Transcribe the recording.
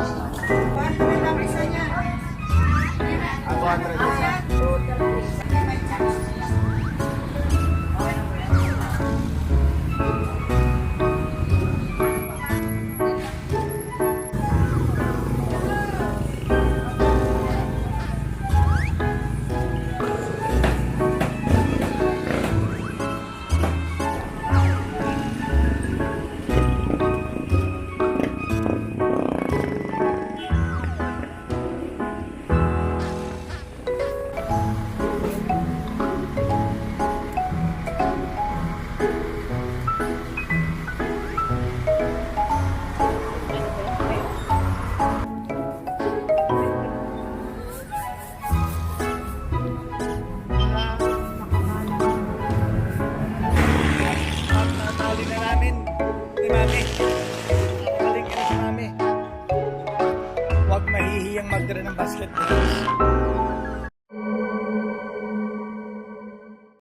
lang isa niya. Ako 100 isa. Natali na namin ni Mami. Paling ka na si Mami. Huwag mahihiyang magdala ng basketball.